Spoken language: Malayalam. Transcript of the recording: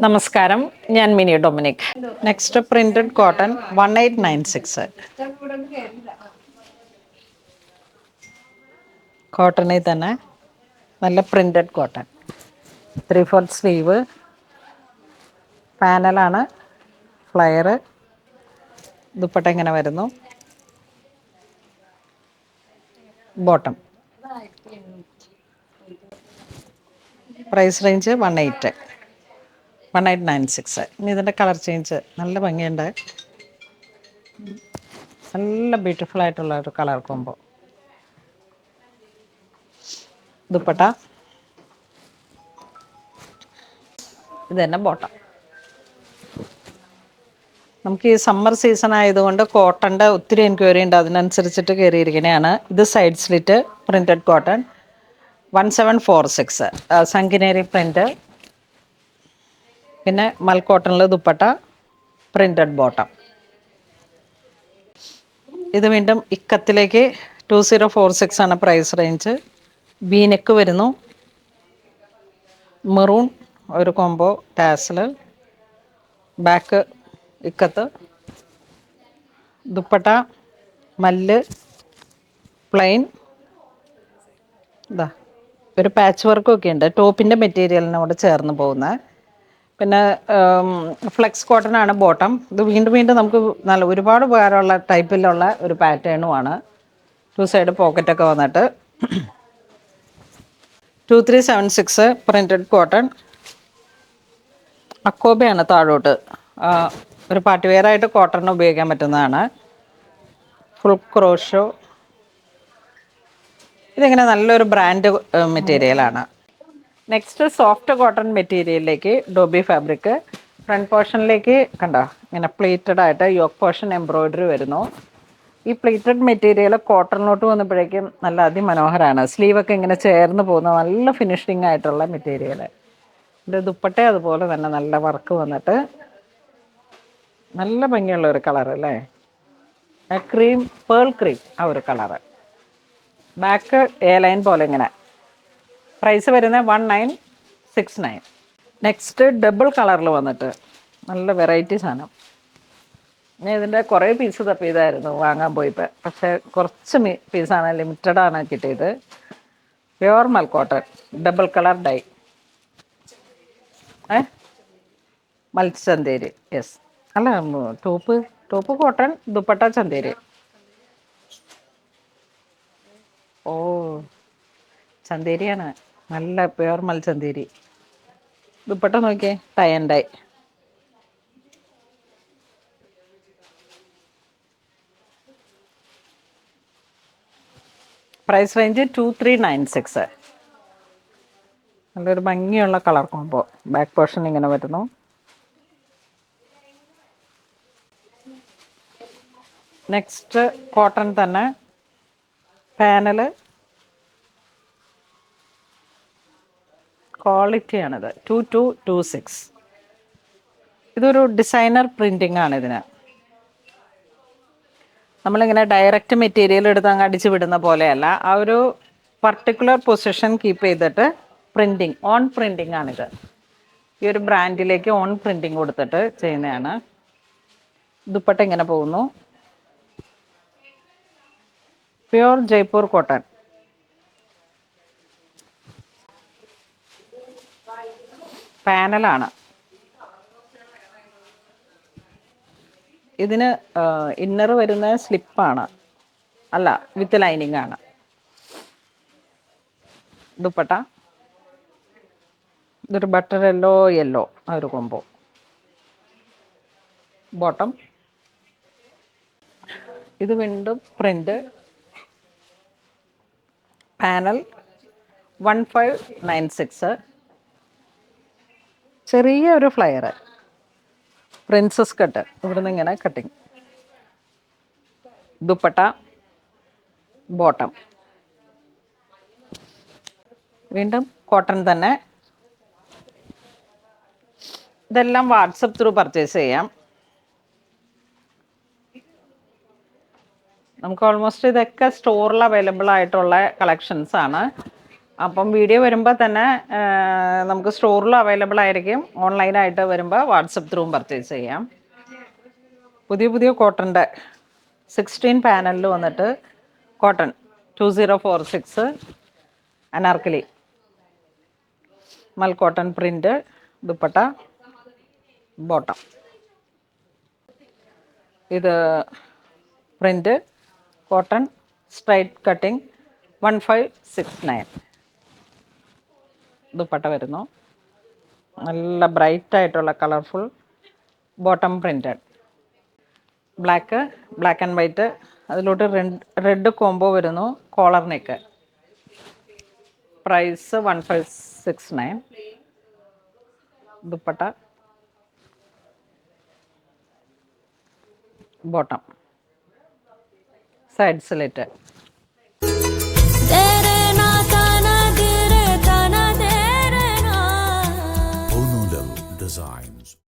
നമസ്കാരം, ഞാൻ Mini Dominic. Next printed cotton 1896. കോട്ടണിൽ തന്നെ നല്ല പ്രിന്റഡ് കോട്ടൺ, 3/4 സ്ലീവ്, പാനലാണ്, ഫ്ലയർ, ദുപ്പട്ട ഇങ്ങനെ വരുന്നു, ബോട്ടം. Price range 1896. ഇനി ഇതിൻ്റെ കളർ ചേഞ്ച് നല്ല ഭംഗിയുണ്ട്, നല്ല ബ്യൂട്ടിഫുൾ ആയിട്ടുള്ള ഒരു കളർ കോംബോ. ദുപ്പട്ട ഇത് തന്നെ, ബോട്ടം. നമുക്ക് ഈ സമ്മർ സീസൺ ആയതുകൊണ്ട് കോട്ടൻ്റെ ഒത്തിരി എൻക്വയറി ഉണ്ട്, അതിനനുസരിച്ചിട്ട് കയറിയിരിക്കണതാണ്. ഇത് side slit printed cotton 1746, Sanganeri print. പിന്നെ മൽ കോട്ടണിൽ ദുപ്പട്ട, പ്രിൻറ്റഡ് ബോട്ടം. ഇത് വീണ്ടും ഇക്കത്തിലേക്ക് 2046 ആണ് പ്രൈസ് റേഞ്ച്. ബീനെക്ക് വരുന്നു, മെറൂൺ ഒരു combo, tassel, back ikat, dupatta mul, plain. ഇതാ ഒരു പാച്ച് വർക്കൊക്കെ ഉണ്ട്, ടോപ്പിൻ്റെ മെറ്റീരിയലിനോട് ചേർന്ന് പോകുന്നത്. പിന്നെ ഫ്ലെക്സ് കോട്ടൺ ആണ് ബോട്ടം. ഇത് വീണ്ടും വീണ്ടും നമുക്ക് നല്ല ഒരുപാട് ഉപകാരമുള്ള ടൈപ്പിലുള്ള ഒരു പാറ്റേണുമാണ്. 2 സൈഡ് പോക്കറ്റൊക്കെ വന്നിട്ട് 2376 പ്രിൻറ്റഡ് കോട്ടൺ. അക്കോബയാണ് താഴോട്ട്. ഒരു പാർട്ടി വെയർ ആയിട്ട് കോട്ടൺ ഉപയോഗിക്കാൻ പറ്റുന്നതാണ്. Full crochet. ഇതിങ്ങനെ നല്ലൊരു ബ്രാൻഡ് മെറ്റീരിയലാണ്. നെക്സ്റ്റ് സോഫ്റ്റ് കോട്ടൺ മെറ്റീരിയലിലേക്ക് ഡോബി ഫാബ്രിക്. ഫ്രണ്ട് പോർഷനിലേക്ക് കണ്ടോ ഇങ്ങനെ പ്ലേറ്റഡ് ആയിട്ട് യോക്ക് പോർഷൻ എംബ്രോയ്ഡറി വരുന്നു. ഈ പ്ലേറ്റഡ് മെറ്റീരിയൽ കോട്ടണിലോട്ട് വന്നപ്പോഴേക്കും നല്ല അതിമനോഹരമാണ്. സ്ലീവൊക്കെ ഇങ്ങനെ ചേർന്ന് പോകുന്ന നല്ല ഫിനിഷിംഗ് ആയിട്ടുള്ള മെറ്റീരിയൽ. ഇത് ദുപ്പട്ട അതുപോലെ തന്നെ നല്ല വർക്ക് വന്നിട്ട് നല്ല ഭംഗിയുള്ള ഒരു കളർ അല്ലേ, ക്രീം, പേൾ ക്രീം, ആ ഒരു കളറ്. ബാക്ക് എ ലൈൻ പോലെ ഇങ്ങനെ. പ്രൈസ് വരുന്നത് 1969. നെക്സ്റ്റ് ഡബിൾ കളറിൽ വന്നിട്ട് നല്ല വെറൈറ്റി സാധനം. ഞാൻ ഇതിൻ്റെ കുറേ പീസ് തപ്പിയതായിരുന്നു വാങ്ങാൻ പോയപ്പോൾ, പക്ഷേ കുറച്ച് പീസാണ്, ലിമിറ്റഡാണ് കിട്ടിയത്. പ്യുവർ മൽ cotton double colour dye, മൽച്ചന്തേരി. Yes, അല്ല ടോപ്പ് കോട്ടൺ, ദുപ്പട്ട ചന്തേരി. ഓ, ചന്തേരിയാണ്, നല്ല പ്യുവർ മൽച്ചന്തേരി. ദുപ്പട്ട നോക്കിയേ, tie and dye. Price range 2396. നല്ലൊരു ഭംഗിയുള്ള കളർ കോംബോ. ബാക്ക് പോർഷൻ ഇങ്ങനെ വരുന്നു. നെക്സ്റ്റ് കോട്ടൺ തന്നെ, പാനല് ക്വാളിറ്റിയാണിത്. 2226. ഇതൊരു ഡിസൈനർ പ്രിൻറ്റിംഗ് ആണ് ഇതിന്. നമ്മളിങ്ങനെ ഡയറക്റ്റ് മെറ്റീരിയൽ എടുത്ത് അങ്ങ് അടിച്ച് വിടുന്ന പോലെയല്ല, ആ ഒരു പർട്ടിക്കുലർ പൊസിഷൻ കീപ്പ് ചെയ്തിട്ട് പ്രിൻറ്റിങ്, ഓൺ പ്രിൻറ്റിംഗ് ആണിത്. ഈ ഒരു ബ്രാൻഡിലേക്ക് ഓൺ പ്രിൻറ്റിങ് കൊടുത്തിട്ട് ചെയ്യുന്നതാണ്. ദുപ്പട്ട ഇങ്ങനെ പോകുന്നു, പ്യുവർ ജയ്പൂർ കോട്ടൺ. പാനലാണ്. ഇതിന് ഇന്നർ വരുന്ന സ്ലിപ്പാണ്, അല്ല വിത്ത് ലൈനിങ് ആണ്. ദുപ്പട്ട ഇതൊരു ബട്ടർ യെല്ലോ ആ ഒരു കോംബോ. ബോട്ടം ഇത് വീണ്ടും പ്രിന്റ്. പാനൽ 1596. ചെറിയ ഒരു ഫ്ലയർ, പ്രിൻസസ് കട്ട്, ഇവിടുന്ന് ഇങ്ങനെ കട്ടിങ്. ദുപ്പട്ട, ബോട്ടം വീണ്ടും കോട്ടൺ തന്നെ. ഇതെല്ലാം വാട്സപ്പ് ത്രൂ പർച്ചേസ് ചെയ്യാം. നമുക്ക് ഓൾമോസ്റ്റ് ഇതൊക്കെ സ്റ്റോറിൽ അവൈലബിൾ ആയിട്ടുള്ള കളക്ഷൻസ് ആണ്. അപ്പം വീഡിയോ വരുമ്പോൾ തന്നെ നമുക്ക് സ്റ്റോറിൽ അവൈലബിൾ ആയിരിക്കും. ഓൺലൈനായിട്ട് വരുമ്പോൾ വാട്സപ്പ് ത്രൂവും പർച്ചേസ് ചെയ്യാം. പുതിയ പുതിയ കോട്ടൻ്റെ 16 പാനലിൽ വന്നിട്ട് കോട്ടൺ 2046 അനാർക്കലി മൽ കോട്ടൺ പ്രിൻ്റ്, ദുപ്പട്ട, ബോട്ടം. ഇത് print cotton straight cutting 1569. Dupatta വരുന്നു. നല്ല ബ്രൈറ്റ് ആയിട്ടുള്ള colourful bottom printed. Black and white, അതിലോട്ട് റെഡ് കോംബോ വരുന്നു. Collar neck. Price 1569. Dupatta, bottom, side slit. Onodal Designs.